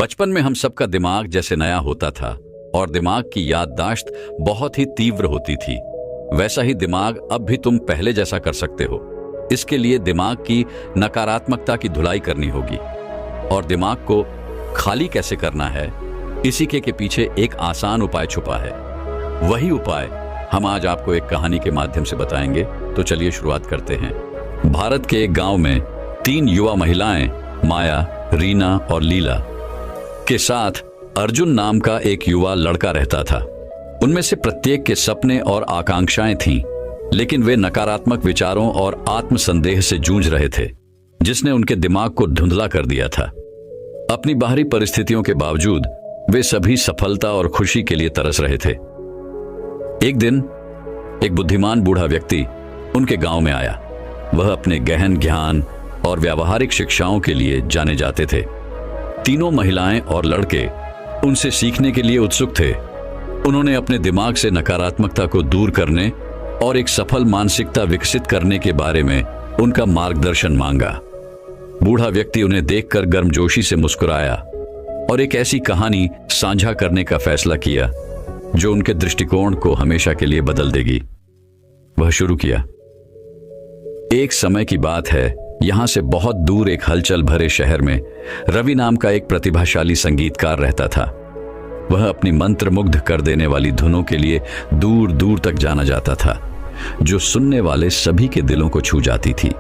बचपन में हम सबका दिमाग जैसे नया होता था और दिमाग की याददाश्त बहुत ही तीव्र होती थी, वैसा ही दिमाग अब भी तुम पहले जैसा कर सकते हो। इसके लिए दिमाग की नकारात्मकता की धुलाई करनी होगी। और दिमाग को खाली कैसे करना है, इसी के पीछे एक आसान उपाय छुपा है। वही उपाय हम आज आपको एक कहानी के माध्यम से बताएंगे। तो चलिए शुरुआत करते हैं। भारत के एक गांव में 3 युवा महिलाएं माया, रीना और लीला के साथ अर्जुन नाम का एक युवा लड़का रहता था। उनमें से प्रत्येक के सपने और आकांक्षाएं थीं, लेकिन वे नकारात्मक विचारों और आत्मसंदेह से जूझ रहे थे, जिसने उनके दिमाग को धुंधला कर दिया था। अपनी बाहरी परिस्थितियों के बावजूद वे सभी सफलता और खुशी के लिए तरस रहे थे। एक दिन एक बुद्धिमान बूढ़ा व्यक्ति उनके गांव में आया। वह अपने गहन ज्ञान और व्यावहारिक शिक्षाओं के लिए जाने जाते थे। तीनों महिलाएं और लड़के उनसे सीखने के लिए उत्सुक थे। उन्होंने अपने दिमाग से नकारात्मकता को दूर करने और एक सफल मानसिकता विकसित करने के बारे में उनका मार्गदर्शन मांगा। बूढ़ा व्यक्ति उन्हें देखकर गर्मजोशी से मुस्कुराया और एक ऐसी कहानी साझा करने का फैसला किया जो उनके दृष्टिकोण को हमेशा के लिए बदल देगी। वह शुरू किया। एक समय की बात है, यहां से बहुत दूर एक हलचल भरे शहर में रवि नाम का एक प्रतिभाशाली संगीतकार रहता था। वह अपनी मंत्रमुग्ध कर देने वाली धुनों के लिए दूर दूर तक जाना जाता था, जो सुनने वाले सभी के दिलों को छू जाती थी।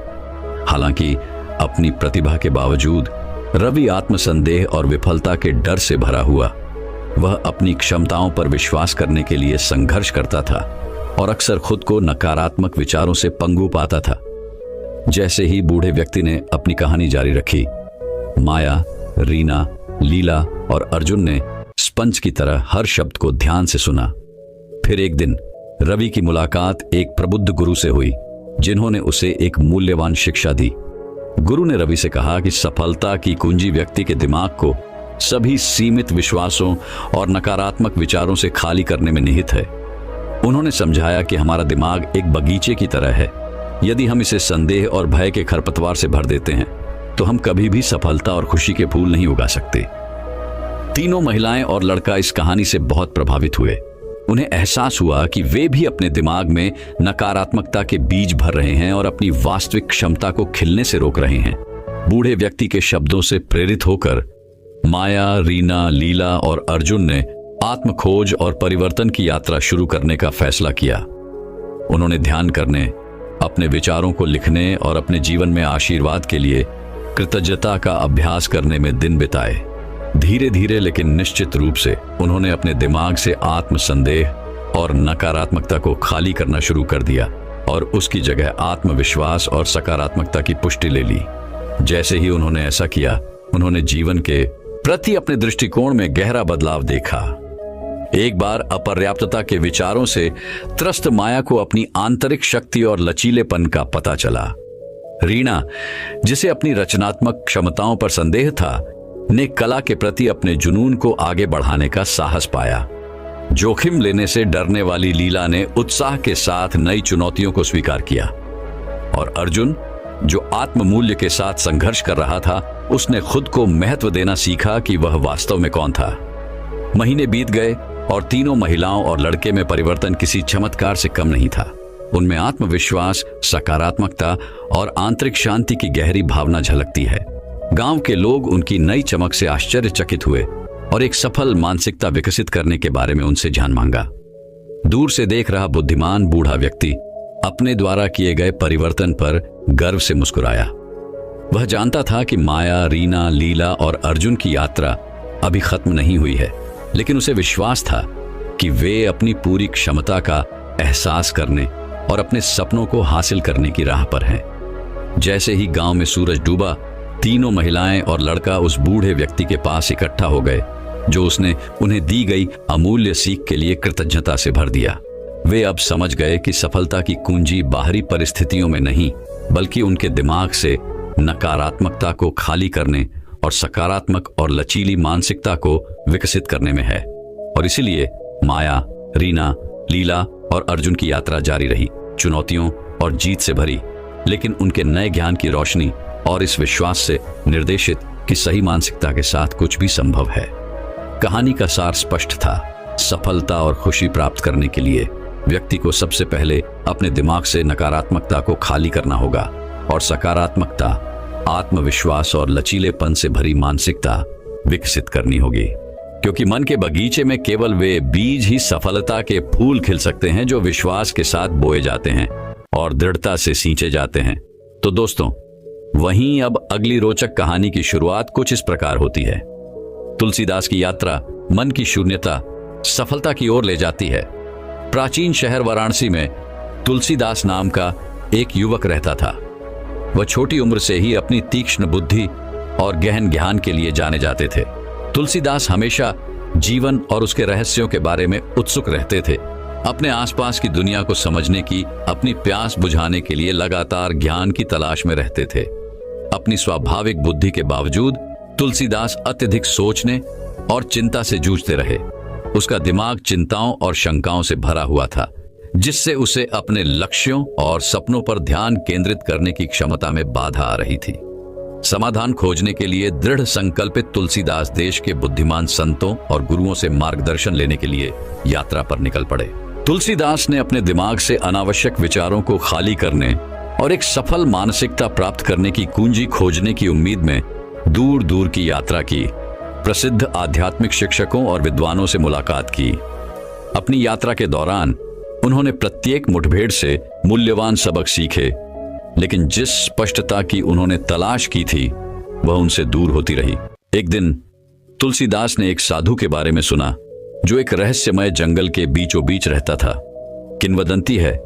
हालांकि अपनी प्रतिभा के बावजूद रवि आत्मसंदेह और विफलता के डर से भरा हुआ। वह अपनी क्षमताओं पर विश्वास करने के लिए संघर्ष करता था और अक्सर खुद को नकारात्मक विचारों से पंगु पाता था। जैसे ही बूढ़े व्यक्ति ने अपनी कहानी जारी रखी, माया, रीना, लीला और अर्जुन ने स्पंज की तरह हर शब्द को ध्यान से सुना। फिर एक दिन रवि की मुलाकात एक प्रबुद्ध गुरु से हुई, जिन्होंने उसे एक मूल्यवान शिक्षा दी। गुरु ने रवि से कहा कि सफलता की कुंजी व्यक्ति के दिमाग को सभी सीमित विश्वासों और नकारात्मक विचारों से खाली करने में निहित है। उन्होंने समझाया कि हमारा दिमाग एक बगीचे की तरह है। यदि हम इसे संदेह और भय के खरपतवार से भर देते हैं, तो हम कभी भी सफलता और खुशी के फूल नहीं उगा सकते। तीनों महिलाएं और लड़का इस कहानी से बहुत प्रभावित हुए। उन्हें एहसास हुआ कि वे भी अपने दिमाग में नकारात्मकता के बीज भर रहे हैं और अपनी वास्तविक क्षमता को खिलने से रोक रहे हैं। बूढ़े व्यक्ति के शब्दों से प्रेरित होकर माया, रीना, लीला और अर्जुन ने आत्मखोज और परिवर्तन की यात्रा शुरू करने का फैसला किया। उन्होंने ध्यान करने, अपने विचारों को लिखने और अपने जीवन में आशीर्वाद के लिए कृतज्ञता का अभ्यास करने में दिन बिताए। धीरे धीरे लेकिन निश्चित रूप से उन्होंने अपने दिमाग से आत्मसंदेह और नकारात्मकता को खाली करना शुरू कर दिया और उसकी जगह आत्मविश्वास और सकारात्मकता की पुष्टि ले ली। जैसे ही उन्होंने ऐसा किया, उन्होंने जीवन के प्रति अपने दृष्टिकोण में गहरा बदलाव देखा। एक बार अपर्याप्तता के विचारों से त्रस्त माया को अपनी आंतरिक शक्ति और लचीलेपन का पता चला। रीना, जिसे अपनी रचनात्मक क्षमताओं पर संदेह था, ने कला के प्रति अपने जुनून को आगे बढ़ाने का साहस पाया। जोखिम लेने से डरने वाली लीला ने उत्साह के साथ नई चुनौतियों को स्वीकार किया। और अर्जुन, जो आत्ममूल्य के साथ संघर्ष कर रहा था, उसने खुद को महत्व देना सीखा कि वह वास्तव में कौन था। महीने बीत गए और तीनों महिलाओं और लड़के में परिवर्तन किसी चमत्कार से कम नहीं था। उनमें आत्मविश्वास, सकारात्मकता और आंतरिक शांति की गहरी भावना झलकती है। गांव के लोग उनकी नई चमक से आश्चर्यचकित हुए और एक सफल मानसिकता विकसित करने के बारे में उनसे जान मांगा। दूर से देख रहा बुद्धिमान बूढ़ा व्यक्ति अपने द्वारा किए गए परिवर्तन पर गर्व से मुस्कुराया। वह जानता था कि माया, रीना, लीला और अर्जुन की यात्रा अभी खत्म नहीं हुई है, लेकिन उसे विश्वास था कि वे अपनी पूरी क्षमता का एहसास करने और अपने सपनों को हासिल करने की राह पर हैं। जैसे ही गांव में सूरज डूबा, तीनों महिलाएं और लड़का उस बूढ़े व्यक्ति के पास इकट्ठा हो गए, जो उसने उन्हें दी गई अमूल्य सीख के लिए कृतज्ञता से भर दिया। वे अब समझ गए कि सफलता की कुंजी बाहरी परिस्थितियों में नहीं, बल्कि उनके दिमाग से नकारात्मकता को खाली करने और सकारात्मक और लचीली मानसिकता को विकसित करने में है। और इसीलिए माया, रीना, लीला और अर्जुन की यात्रा जारी रही, चुनौतियों और जीत से भरी, लेकिन उनके नए ज्ञान की रोशनी और इस विश्वास से निर्देशित कि सही मानसिकता के साथ कुछ भी संभव है। कहानी का सार स्पष्ट था। सफलता और खुशी प्राप्त करने के लिए व्यक्ति को सबसे पहले अपने दिमाग से नकारात्मकता को खाली करना होगा और सकारात्मकता, आत्मविश्वास और लचीलेपन से भरी मानसिकता विकसित करनी होगी। क्योंकि मन के बगीचे में केवल वे बीज ही सफलता के फूल खिल सकते हैं जो विश्वास के साथ बोए जाते हैं और दृढ़ता से सींचे जाते हैं। तो दोस्तों, वहीं अब अगली रोचक कहानी की शुरुआत कुछ इस प्रकार होती है। तुलसीदास की यात्रा मन की शून्यता सफलता की ओर ले जाती है। प्राचीन शहर वाराणसी में तुलसीदास नाम का एक युवक रहता था। वह छोटी उम्र से ही अपनी तीक्ष्ण बुद्धि और गहन ज्ञान के लिए जाने जाते थे। तुलसीदास हमेशा जीवन और उसके रहस्यों के बारे में उत्सुक रहते थे। अपने आसपास की दुनिया को समझने की अपनी प्यास बुझाने के लिए लगातार ज्ञान की तलाश में रहते थे। अपनी स्वाभाविक बुद्धि के बावजूद तुलसीदास अत्यधिक सोचने और चिंता से जूझते रहे। उसका दिमाग चिंताओं और शंकाओं से भरा हुआ था, जिससे उसे अपने लक्ष्यों और सपनों पर ध्यान केंद्रित करने की क्षमता में बाधा आ रही थी। समाधान खोजने के लिए दृढ़ संकल्पित तुलसीदास देश के बुद्धिमान संतों और गुरुओं से मार्गदर्शन लेने के लिए यात्रा पर निकल पड़े। तुलसीदास ने अपने दिमाग से अनावश्यक विचारों को खाली करने और एक सफल मानसिकता प्राप्त करने की कुंजी खोजने की उम्मीद में दूर दूर की यात्रा की। प्रसिद्ध आध्यात्मिक शिक्षकों और विद्वानों से मुलाकात की। अपनी यात्रा के दौरान उन्होंने प्रत्येक मुठभेड़ से मूल्यवान सबक सीखे, लेकिन जिस स्पष्टता की उन्होंने तलाश की थी वह उनसे दूर होती रही। एक दिन तुलसीदास ने एक साधु के बारे में सुना जो एक रहस्यमय जंगल के बीचों बीच रहता था। किंवदंती है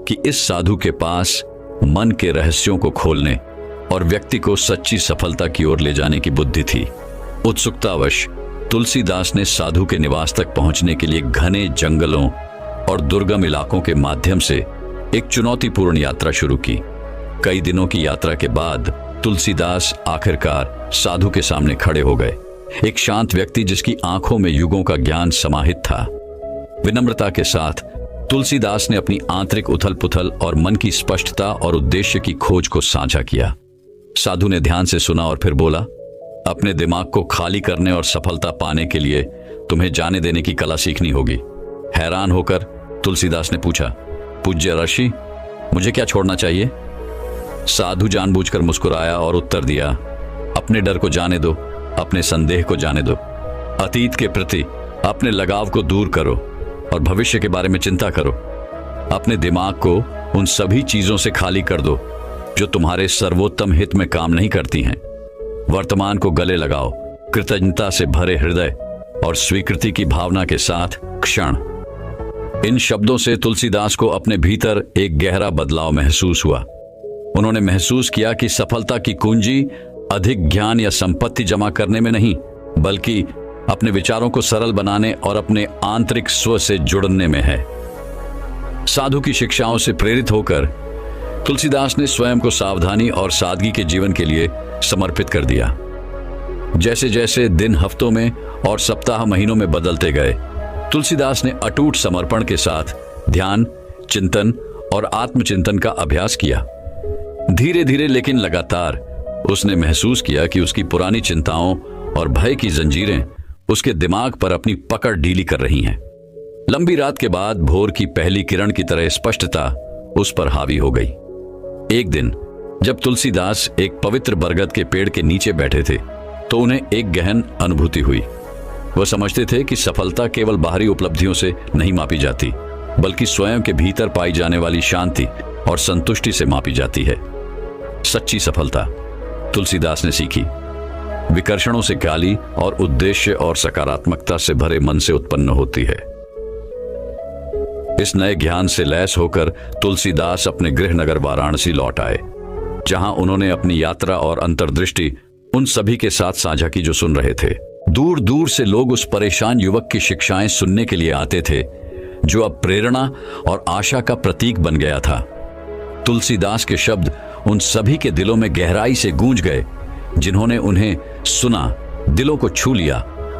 कि इस साधु के पास मन के रहस्यों को खोलने और व्यक्ति को सच्ची सफलता की ओर ले जाने की बुद्धि थी। उत्सुकतावश तुलसीदास ने साधु के निवास तक पहुंचने के लिए घने जंगलों और दुर्गम इलाकों के माध्यम से एक चुनौतीपूर्ण यात्रा शुरू की। कई दिनों की यात्रा के बाद तुलसीदास आखिरकार साधु के सामने खड़े हो गए। एक शांत व्यक्ति जिसकी आंखों में युगों का ज्ञान समाहित था। विनम्रता के साथ तुलसीदास ने अपनी आंतरिक उथल पुथल और मन की स्पष्टता और उद्देश्य की खोज को साझा किया। साधु ने ध्यान से सुना और फिर बोला, अपने दिमाग को खाली करने और सफलता पाने के लिए तुम्हें जाने देने की कला सीखनी होगी। हैरान होकर तुलसीदास ने पूछा, पूज्य ऋषि, मुझे क्या छोड़ना चाहिए? साधु जानबूझकर मुस्कुराया और उत्तर दिया, अपने डर को जाने दो, अपने संदेह को जाने दो, अतीत के प्रति अपने लगाव को दूर करो और भविष्य के बारे में चिंता करो। अपने दिमाग को उन सभी चीजों से खाली कर दो जो तुम्हारे सर्वोत्तम हित में काम नहीं करती हैं। वर्तमान को गले लगाओ, कृतज्ञता से भरे हृदय और स्वीकृति की भावना के साथ क्षण। इन शब्दों से तुलसीदास को अपने भीतर एक गहरा बदलाव महसूस हुआ। उन्होंने महसूस किया कि सफलता की कुंजी अधिक ज्ञान या संपत्ति जमा करने में नहीं, बल्कि अपने विचारों को सरल बनाने और अपने आंतरिक स्व से जुड़ने में है। साधु की शिक्षाओं से प्रेरित होकर तुलसीदास ने स्वयं को सावधानी और सादगी के जीवन के लिए समर्पित कर दिया। जैसे जैसे दिन हफ्तों में और सप्ताह महीनों में बदलते गए, तुलसीदास ने अटूट समर्पण के साथ ध्यान, चिंतन और आत्मचिंतन का अभ्यास किया। धीरे धीरे लेकिन लगातार उसने महसूस किया कि उसकी पुरानी चिंताओं और भय की जंजीरें उसके दिमाग पर अपनी पकड़ ढीली कर रही हैं। लंबी रात के बाद भोर की पहली किरण की तरह स्पष्टता उस पर हावी हो गई। एक दिन जब तुलसीदास एक पवित्र बरगद के पेड़ के नीचे बैठे थे तो उन्हें एक गहन अनुभूति हुई। वह समझते थे कि सफलता केवल बाहरी उपलब्धियों से नहीं मापी जाती, बल्कि स्वयं के भीतर पाई जाने वाली शांति और संतुष्टि से मापी जाती है। सच्ची सफलता, तुलसीदास ने सीखी, विकर्षणों से खाली और उद्देश्य और सकारात्मकता से भरे मन से उत्पन्न होती है। इस नए ज्ञान से लैस होकर तुलसीदास अपने गृह नगर वाराणसी लौट आए, जहां उन्होंने अपनी यात्रा और अंतर्दृष्टि उन सभी के साथ साझा की जो सुन रहे थे। दूर दूर से लोग उस परेशान युवक की शिक्षाएं सुनने के लिए आते थे, जो अब प्रेरणा और आशा का प्रतीक बन गया था। तुलसीदास के शब्द उन सभी के दिलों में गहराई से गूंज गए, जिन्होंने उन्हें सुना, दिलों को छू लिया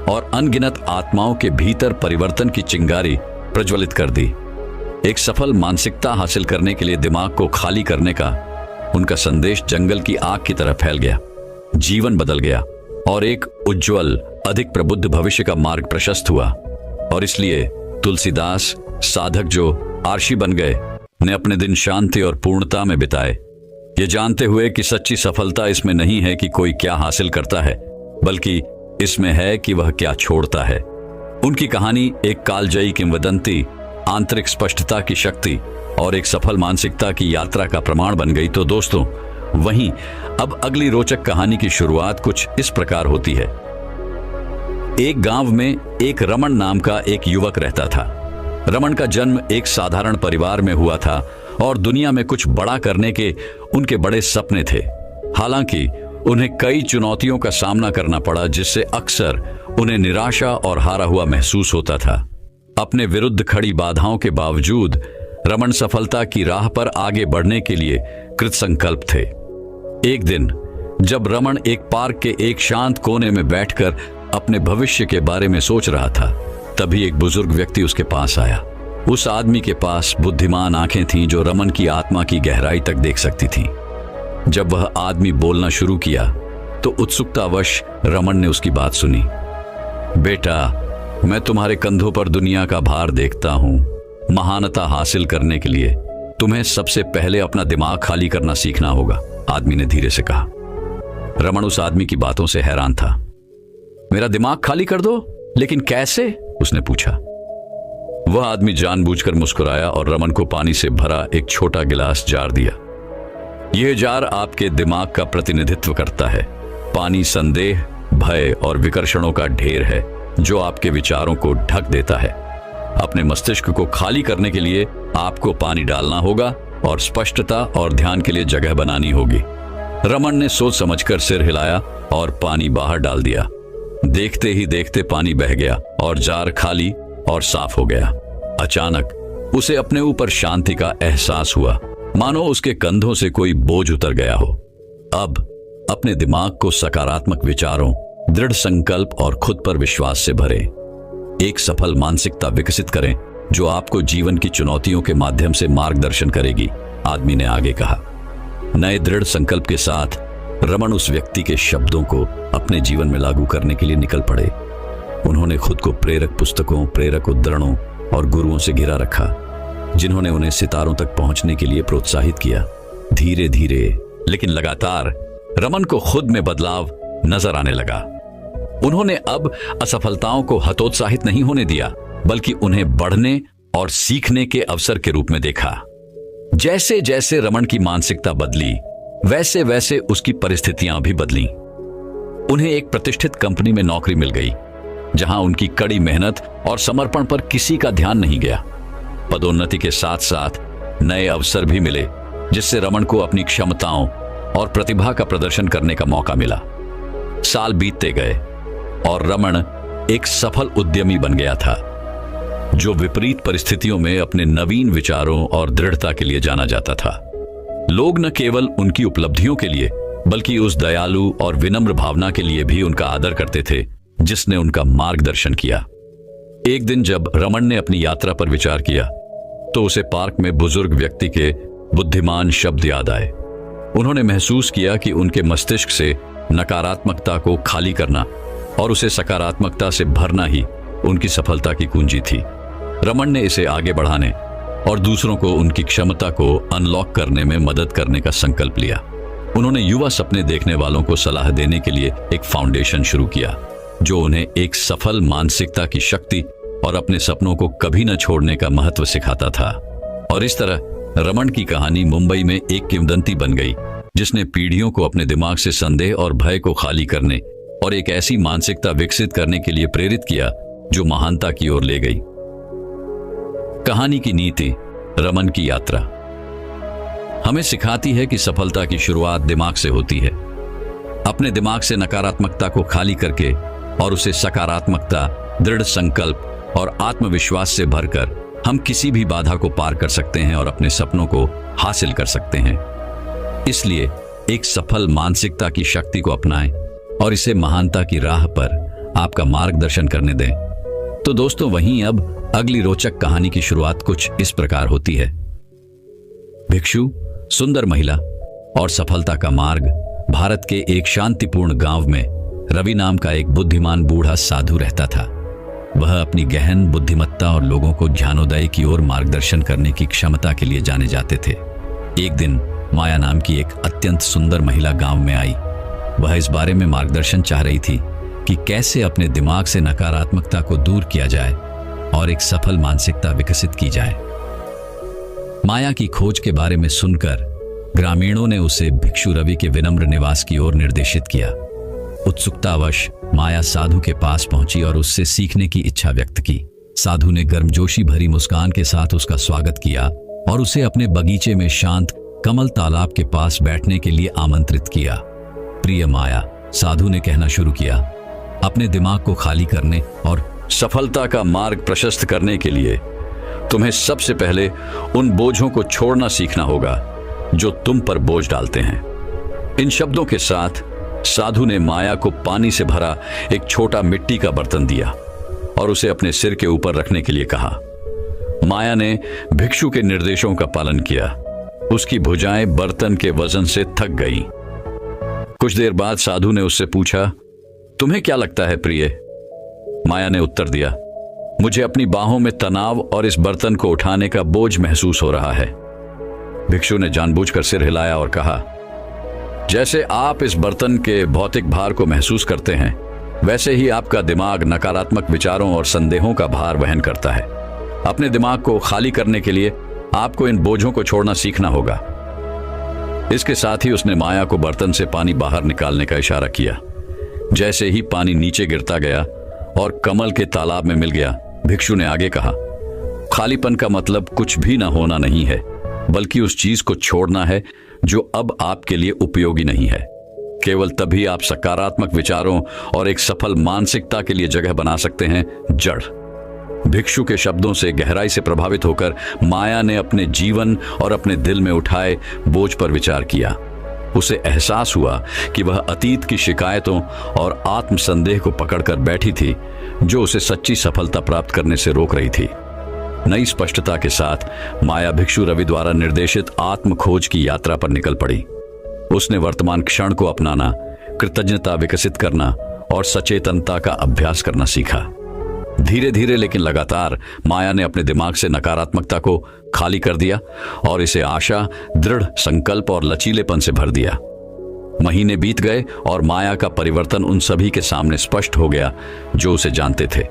और अनगिनत आत्माओं के भीतर परिवर्तन की चिंगारी प्रज्वलित कर दी। एक सफल मानसिकता हासिल करने के लिए दिमाग को खाली करने का उनका संदेश जंगल की आग की तरह फैल गया। जीवन बदल गया और एक उज्जवल, अधिक प्रबुद्ध भविष्य का मार्ग प्रशस्त हुआ। और इसलिए तुलसीदास, साधक जो आर्षी बन गए, ने अपने दिन शांति और पूर्णता में बिताए, ये जानते हुए कि सच्ची सफलता इसमें नहीं है कि कोई क्या हासिल करता है, बल्कि इसमें है कि वह क्या छोड़ता है। उनकी कहानी एक कालजयी किंवदंती, आंतरिक स्पष्टता की शक्ति और एक सफल मानसिकता की यात्रा का प्रमाण बन गई। तो दोस्तों, वहीं अब अगली रोचक कहानी की शुरुआत कुछ इस प्रकार होती है। एक गांव में एक रमन नाम का एक युवक रहता था। रमन का जन्म एक साधारण परिवार में हुआ था और दुनिया में कुछ बड़ा करने के उनके बड़े सपने थे। हालांकि उन्हें कई चुनौतियों का सामना करना पड़ा, जिससे अक्सर उन्हें निराशा और हारा हुआ महसूस होता था। अपने विरुद्ध खड़ी बाधाओं के बावजूद रमन सफलता की राह पर आगे बढ़ने के लिए कृतसंकल्प थे। एक दिन जब रमन एक पार्क के एक शांत कोने में बैठकर अपने भविष्य के बारे में सोच रहा था, तभी एक बुजुर्ग व्यक्ति उसके पास आया। उस आदमी के पास बुद्धिमान आंखें थीं जो रमन की आत्मा की गहराई तक देख सकती थीं। जब वह आदमी बोलना शुरू किया तो उत्सुकतावश रमन ने उसकी बात सुनी। बेटा, मैं तुम्हारे कंधों पर दुनिया का भार देखता हूं। महानता हासिल करने के लिए तुम्हें सबसे पहले अपना दिमाग खाली करना सीखना होगा, आदमी ने धीरे से कहा। रमन उस आदमी की बातों से हैरान था। मेरा दिमाग खाली कर दो? लेकिन कैसे? उसने पूछा। वह आदमी जानबूझकर मुस्कुराया और रमन को पानी से भरा एक छोटा गिलास जार दिया। यह जार आपके दिमाग का प्रतिनिधित्व करता है। पानी संदेह, भय और विकर्षणों का ढेर है जो आपके विचारों को ढक देता है। अपने मस्तिष्क को खाली करने के लिए आपको पानी डालना होगा और स्पष्टता और ध्यान के लिए जगह बनानी होगी। रमन ने सोच समझकर सिर हिलाया और पानी बाहर डाल दिया। देखते ही देखते पानी बह गया और जार खाली और साफ हो गया। अचानक उसे अपने ऊपर शांति का एहसास हुआ, मानो उसके कंधों से कोई बोझ उतर गया हो। अब अपने दिमाग को सकारात्मक विचारों, दृढ़ संकल्प और खुद पर विश्वास से भरें। एक सफल मानसिकता विकसित करें जो आपको जीवन की चुनौतियों के माध्यम से मार्गदर्शन करेगी, आदमी ने आगे कहा। नए दृढ़ संकल्प के साथ रमन उस व्यक्ति के शब्दों को अपने जीवन में लागू करने के लिए निकल पड़े। उन्होंने खुद को प्रेरक पुस्तकों, प्रेरक उद्धरणों और गुरुओं से घिरा रखा, जिन्होंने उन्हें सितारों तक पहुंचने के लिए प्रोत्साहित किया। धीरे धीरे लेकिन लगातार रमन को खुद में बदलाव नजर आने लगा। उन्होंने अब असफलताओं को हतोत्साहित नहीं होने दिया, बल्कि उन्हें बढ़ने और सीखने के अवसर के रूप में देखा। जैसे जैसे रमन की मानसिकता बदली, वैसे वैसे उसकी परिस्थितियां भी बदलीं। उन्हें एक प्रतिष्ठित कंपनी में नौकरी मिल गई, जहां उनकी कड़ी मेहनत और समर्पण पर किसी का ध्यान नहीं गया। पदोन्नति के साथ साथ नए अवसर भी मिले, जिससे रमन को अपनी क्षमताओं और प्रतिभा का प्रदर्शन करने का मौका मिला। साल बीतते गए और रमन एक सफल उद्यमी बन गया था, जो विपरीत परिस्थितियों में अपने नवीन विचारों और दृढ़ता के लिए जाना जाता था। लोग न केवल उनकी उपलब्धियों के लिए, बल्कि उस दयालु और विनम्र भावना के लिए भी उनका आदर करते थे, जिसने उनका मार्गदर्शन किया। एक दिन जब रमन ने अपनी यात्रा पर विचार किया, तो उसे पार्क में बुजुर्ग व्यक्ति के बुद्धिमान शब्द याद आए। उन्होंने महसूस किया कि उनके मस्तिष्क से नकारात्मकता को खाली करना और उसे सकारात्मकता से भरना ही उनकी सफलता की कुंजी थी। रमन ने इसे आगे बढ़ाने और दूसरों को उनकी क्षमता को अनलॉक करने में मदद करने का संकल्प लिया। उन्होंने युवा सपने देखने वालों को सलाह देने के लिए एक फाउंडेशन शुरू किया, जो उन्हें एक सफल मानसिकता की शक्ति और अपने सपनों को कभी न छोड़ने का महत्व सिखाता था। और इस तरह रमन की कहानी मुंबई में एक किंवदंती बन गई, जिसने पीढ़ियों को अपने दिमाग से संदेह और भय को खाली करने और एक ऐसी मानसिकता विकसित करने के लिए प्रेरित किया जो महानता की ओर ले गई। कहानी की नीति, रमन की यात्रा हमें सिखाती है कि सफलता की शुरुआत दिमाग से होती है। अपने दिमाग से नकारात्मकता को खाली करके और उसे सकारात्मकता, दृढ़ संकल्प और आत्मविश्वास से भरकर हम किसी भी बाधा को पार कर सकते हैं और अपने सपनों को हासिल कर सकते हैं। इसलिए एक सफल मानसिकता की शक्ति को अपनाएं और इसे महानता की राह पर आपका मार्गदर्शन करने दें। तो दोस्तों, वहीं अब अगली रोचक कहानी की शुरुआत कुछ इस प्रकार होती है। भिक्षु, सुंदर महिला और सफलता का मार्ग। भारत के एक शांतिपूर्ण गांव में रवि नाम का एक बुद्धिमान बूढ़ा साधु रहता था। वह अपनी गहन बुद्धिमत्ता और लोगों को ज्ञानोदय की ओर मार्गदर्शन करने की क्षमता के लिए जाने जाते थे। एक दिन माया नाम की एक अत्यंत सुंदर महिला गांव में आई। वह इस बारे में मार्गदर्शन चाह रही थी कि कैसे अपने दिमाग से नकारात्मकता को दूर किया जाए और एक सफल मानसिकता विकसित की जाए। माया की खोज के बारे में सुनकर ग्रामीणों ने उसे भिक्षु रवि के विनम्र निवास की ओर निर्देशित किया। उत्सुकतावश माया साधु के पास पहुंची और उससे सीखने की इच्छा व्यक्त की। साधु ने गर्मजोशी भरी मुस्कान के साथ उसका स्वागत किया और उसे अपने बगीचे में शांत कमल तालाब के पास बैठने के लिए आमंत्रित किया। प्रिय माया, साधु ने कहना शुरू किया, अपने दिमाग को खाली करने और सफलता का मार्ग प्रशस्त करने के लिए तुम्हें सबसे पहले उन बोझों को छोड़ना सीखना होगा जो तुम पर बोझ डालते हैं। इन शब्दों के साथ साधु ने माया को पानी से भरा एक छोटा मिट्टी का बर्तन दिया और उसे अपने सिर के ऊपर रखने के लिए कहा। माया ने भिक्षु के निर्देशों का पालन किया। उसकी भुजाएं बर्तन के वजन से थक गईं। कुछ देर बाद साधु ने उससे पूछा, तुम्हें क्या लगता है प्रिय? माया ने उत्तर दिया, मुझे अपनी बाहों में तनाव और इस बर्तन को उठाने का बोझ महसूस हो रहा है। भिक्षु ने जानबूझकर सिर हिलाया और कहा, जैसे आप इस बर्तन के भौतिक भार को महसूस करते हैं, वैसे ही आपका दिमाग नकारात्मक विचारों और संदेहों का भार वहन करता है। अपने दिमाग को खाली करने के लिए आपको इन बोझों को छोड़ना सीखना होगा। इसके साथ ही उसने माया को बर्तन से पानी बाहर निकालने का इशारा किया। जैसे ही पानी नीचे गिरता गया और कमल के तालाब में मिल गया, भिक्षु ने आगे कहा, खालीपन का मतलब कुछ भी ना होना नहीं है, बल्कि उस चीज को छोड़ना है जो अब आपके लिए उपयोगी नहीं है। केवल तभी आप सकारात्मक विचारों और एक सफल मानसिकता के लिए जगह बना सकते हैं। जड़। भिक्षु के शब्दों से गहराई से प्रभावित होकर माया ने अपने जीवन और अपने दिल में उठाए बोझ पर विचार किया। उसे एहसास हुआ कि वह अतीत की शिकायतों और आत्मसंदेह को पकड़कर बैठी थी, जो उसे सच्ची सफलता प्राप्त करने से रोक रही थी। नई स्पष्टता के साथ माया भिक्षु रवि द्वारा निर्देशित आत्म खोज की यात्रा पर निकल पड़ी। उसने वर्तमान क्षण को अपनाना, कृतज्ञता विकसित करना और सचेतनता का अभ्यास करना सीखा। धीरे धीरे लेकिन लगातार माया ने अपने दिमाग से नकारात्मकता को खाली कर दिया और इसे आशा, दृढ़ संकल्प और लचीलेपन से भर दिया। महीने बीत गए और माया का परिवर्तन उन सभी के सामने स्पष्ट हो गया जो उसे जानते थे।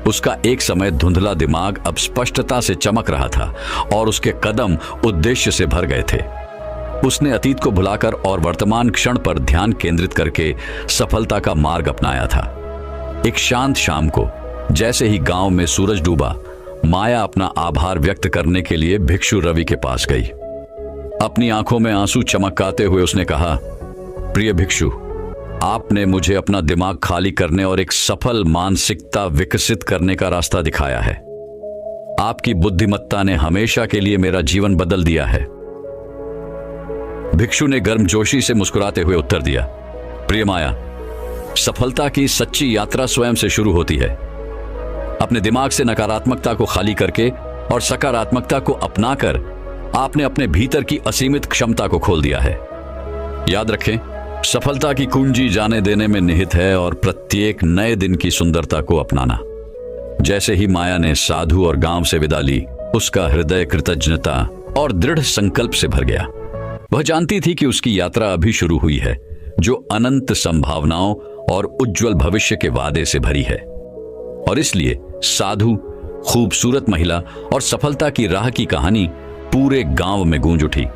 उसका एक समय धुंधला दिमाग अब स्पष्टता से चमक रहा था और उसके कदम उद्देश्य से भर गए थे। उसने अतीत को भुलाकर और वर्तमान क्षण पर ध्यान केंद्रित करके सफलता का मार्ग अपनाया था। एक शांत शाम को जैसे ही गांव में सूरज डूबा, माया अपना आभार व्यक्त करने के लिए भिक्षु रवि के पास गई। अपनी आंखों में आंसू चमकाते हुए उसने कहा, प्रिय भिक्षु, आपने मुझे अपना दिमाग खाली करने और एक सफल मानसिकता विकसित करने का रास्ता दिखाया है। आपकी बुद्धिमत्ता ने हमेशा के लिए मेरा जीवन बदल दिया है। भिक्षु ने गर्मजोशी से मुस्कुराते हुए उत्तर दिया, प्रिय माया, सफलता की सच्ची यात्रा स्वयं से शुरू होती है। अपने दिमाग से नकारात्मकता को खाली करके और सकारात्मकता को अपनाकर आपने अपने भीतर की असीमित क्षमता को खोल दिया है। याद रखें, सफलता की कुंजी जाने देने में निहित है और प्रत्येक नए दिन की सुंदरता को अपनाना। जैसे ही माया ने साधु और गांव से विदा ली, उसका हृदय कृतज्ञता और दृढ़ संकल्प से भर गया। वह जानती थी कि उसकी यात्रा अभी शुरू हुई है, जो अनंत संभावनाओं और उज्जवल भविष्य के वादे से भरी है। और इसलिए साधु, खूबसूरत महिला और सफलता की राह की कहानी पूरे गांव में गूंज उठी,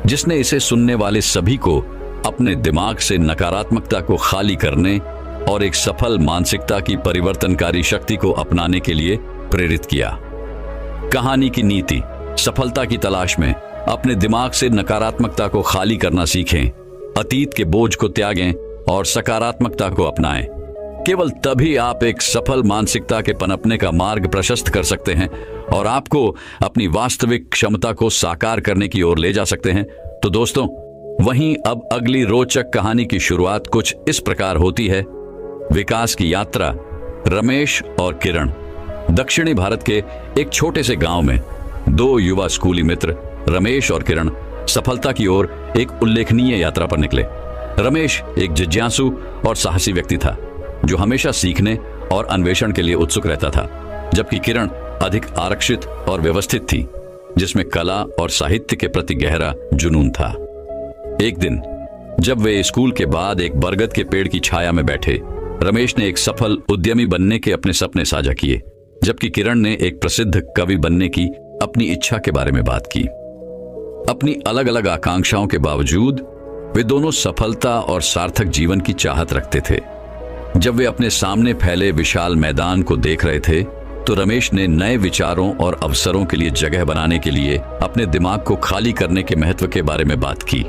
जिसने इसे सुनने वाले सभी को अपने दिमाग से नकारात्मकता को खाली करने और एक सफल मानसिकता की परिवर्तनकारी शक्ति को अपनाने के लिए प्रेरित किया। कहानी की नीति, सफलता की तलाश में अपने दिमाग से नकारात्मकता को खाली करना सीखें, अतीत के बोझ को त्यागें और सकारात्मकता को अपनाएं। केवल तभी आप एक सफल मानसिकता के पनपने का मार्ग प्रशस्त कर सकते हैं और आपको अपनी वास्तविक क्षमता को साकार करने की ओर ले जा सकते हैं। तो दोस्तों, वहीं अब अगली रोचक कहानी की शुरुआत कुछ इस प्रकार होती है। विकास की यात्रा। रमेश और किरण। दक्षिणी भारत के एक छोटे से गांव में दो युवा स्कूली मित्र रमेश और किरण सफलता की ओर एक उल्लेखनीय यात्रा पर निकले। रमेश एक जिज्ञासु और साहसी व्यक्ति था जो हमेशा सीखने और अन्वेषण के लिए उत्सुक रहता था, जबकि किरण अधिक आरक्षित और व्यवस्थित थी, जिसमें कला और साहित्य के प्रति गहरा जुनून था। एक दिन जब वे स्कूल के बाद एक बरगद के पेड़ की छाया में बैठे, रमेश ने एक सफल उद्यमी बनने के अपने सपने साझा किए, जबकि किरण ने एक प्रसिद्ध कवि बनने की अपनी इच्छा के बारे में बात की। अपनी अलग अलग आकांक्षाओं के बावजूद वे दोनों सफलता और सार्थक जीवन की चाहत रखते थे। जब वे अपने सामने फैले विशाल मैदान को देख रहे थे, तो रमेश ने नए विचारों और अवसरों के लिए जगह बनाने के लिए अपने दिमाग को खाली करने के महत्व के बारे में बात की।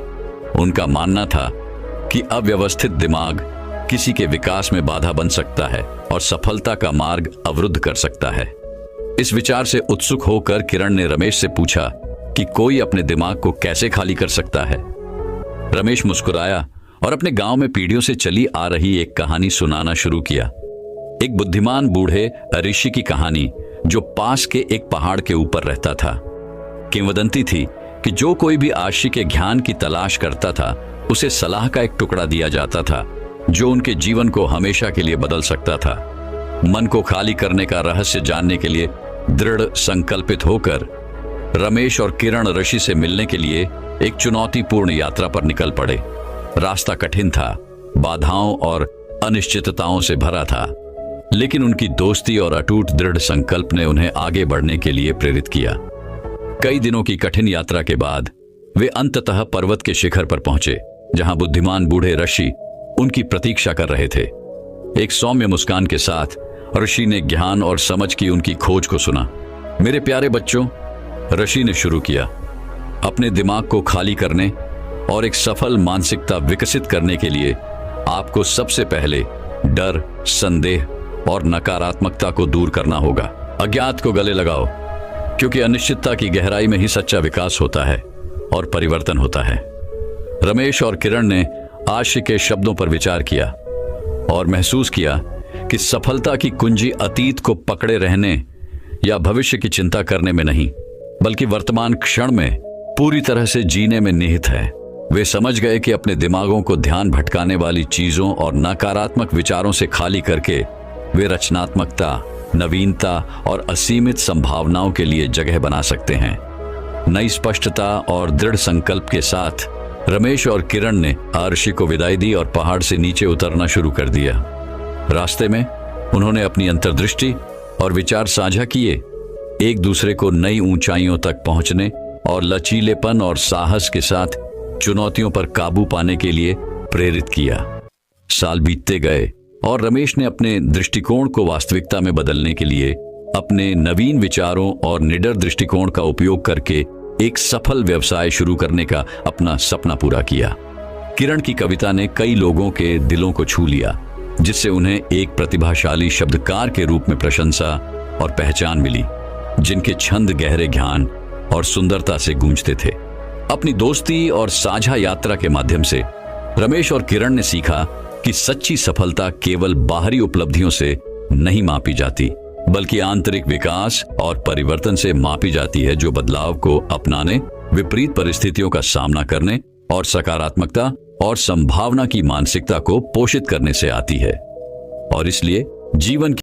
उनका मानना था कि अव्यवस्थित दिमाग किसी के विकास में बाधा बन सकता है और सफलता का मार्ग अवरुद्ध कर सकता है। इस विचार से उत्सुक होकर किरण ने रमेश से पूछा कि कोई अपने दिमाग को कैसे खाली कर सकता है। रमेश मुस्कुराया और अपने गांव में पीढ़ियों से चली आ रही एक कहानी सुनाना शुरू किया। एक बुद्धिमान बूढ़े ऋषि की कहानी जो पास के एक पहाड़ के ऊपर रहता था। किंवदंती थी कि जो कोई भी आशी के ज्ञान की तलाश करता था, उसे सलाह का एक टुकड़ा दिया जाता था जो उनके जीवन को हमेशा के लिए बदल सकता था। मन को खाली करने का रहस्य जानने के लिए दृढ़ संकल्पित होकर रमेश और किरण ऋषि से मिलने के लिए एक चुनौतीपूर्ण यात्रा पर निकल पड़े। रास्ता कठिन था, बाधाओं और अनिश्चितताओं से भरा था, लेकिन उनकी दोस्ती और अटूट दृढ़ संकल्प ने उन्हें आगे बढ़ने के लिए प्रेरित किया। कई दिनों की कठिन यात्रा के बाद वे अंततः पर्वत के शिखर पर पहुंचे, जहां बुद्धिमान बूढ़े ऋषि उनकी प्रतीक्षा कर रहे थे। एक सौम्य मुस्कान के साथ ऋषि ने ज्ञान और समझ की उनकी खोज को सुना। मेरे प्यारे बच्चों, ऋषि ने शुरू किया, अपने दिमाग को खाली करने और एक सफल मानसिकता विकसित करने के लिए आपको सबसे पहले डर, संदेह और नकारात्मकता को दूर करना होगा। अज्ञात को गले लगाओ, क्योंकि अनिश्चितता की गहराई में ही सच्चा विकास होता है और परिवर्तन होता है। रमेश और किरण ने आशी के शब्दों पर विचार किया और महसूस किया कि सफलता की कुंजी अतीत को पकड़े रहने या भविष्य की चिंता करने में नहीं, बल्कि वर्तमान क्षण में पूरी तरह से जीने में निहित है। वे समझ गए कि अपने दिमागों को ध्यान भटकाने वाली चीजों और नकारात्मक विचारों से खाली करके वे रचनात्मकता, नवीनता और असीमित संभावनाओं के लिए जगह बना सकते हैं। नई स्पष्टता और दृढ़ संकल्प के साथ रमेश और किरण ने ऋषि को विदाई दी और पहाड़ से नीचे उतरना शुरू कर दिया। रास्ते में उन्होंने अपनी अंतर्दृष्टि और विचार साझा किए, एक दूसरे को नई ऊंचाइयों तक पहुंचने और लचीलेपन और साहस के साथ चुनौतियों पर काबू पाने के लिए प्रेरित किया। साल बीतते गए और रमेश ने अपने दृष्टिकोण को वास्तविकता में बदलने के लिए अपने नवीन विचारों और निडर दृष्टिकोण का उपयोग करके एक सफल व्यवसाय शुरू करने का अपना सपना पूरा किया। किरण की कविता ने कई लोगों के दिलों को छू लिया, जिससे उन्हें एक प्रतिभाशाली शब्दकार के रूप में प्रशंसा और पहचान मिली, जिनके छंद गहरे ज्ञान और सुंदरता से गूंजते थे। अपनी दोस्ती और साझा यात्रा के माध्यम से रमेश और किरण ने सीखा कि सच्ची सफलता केवल बाहरी उपलब्धियों से नहीं मापी जाती, बल्कि आंतरिक विकास और परिवर्तन से मापी जाती है, जो बदलाव को अपनाने, विपरीत परिस्थितियों का सामना करने और सकारात्मकता और संभावना की मानसिकता को पोषित करने से आती है। और इसलिए जीवन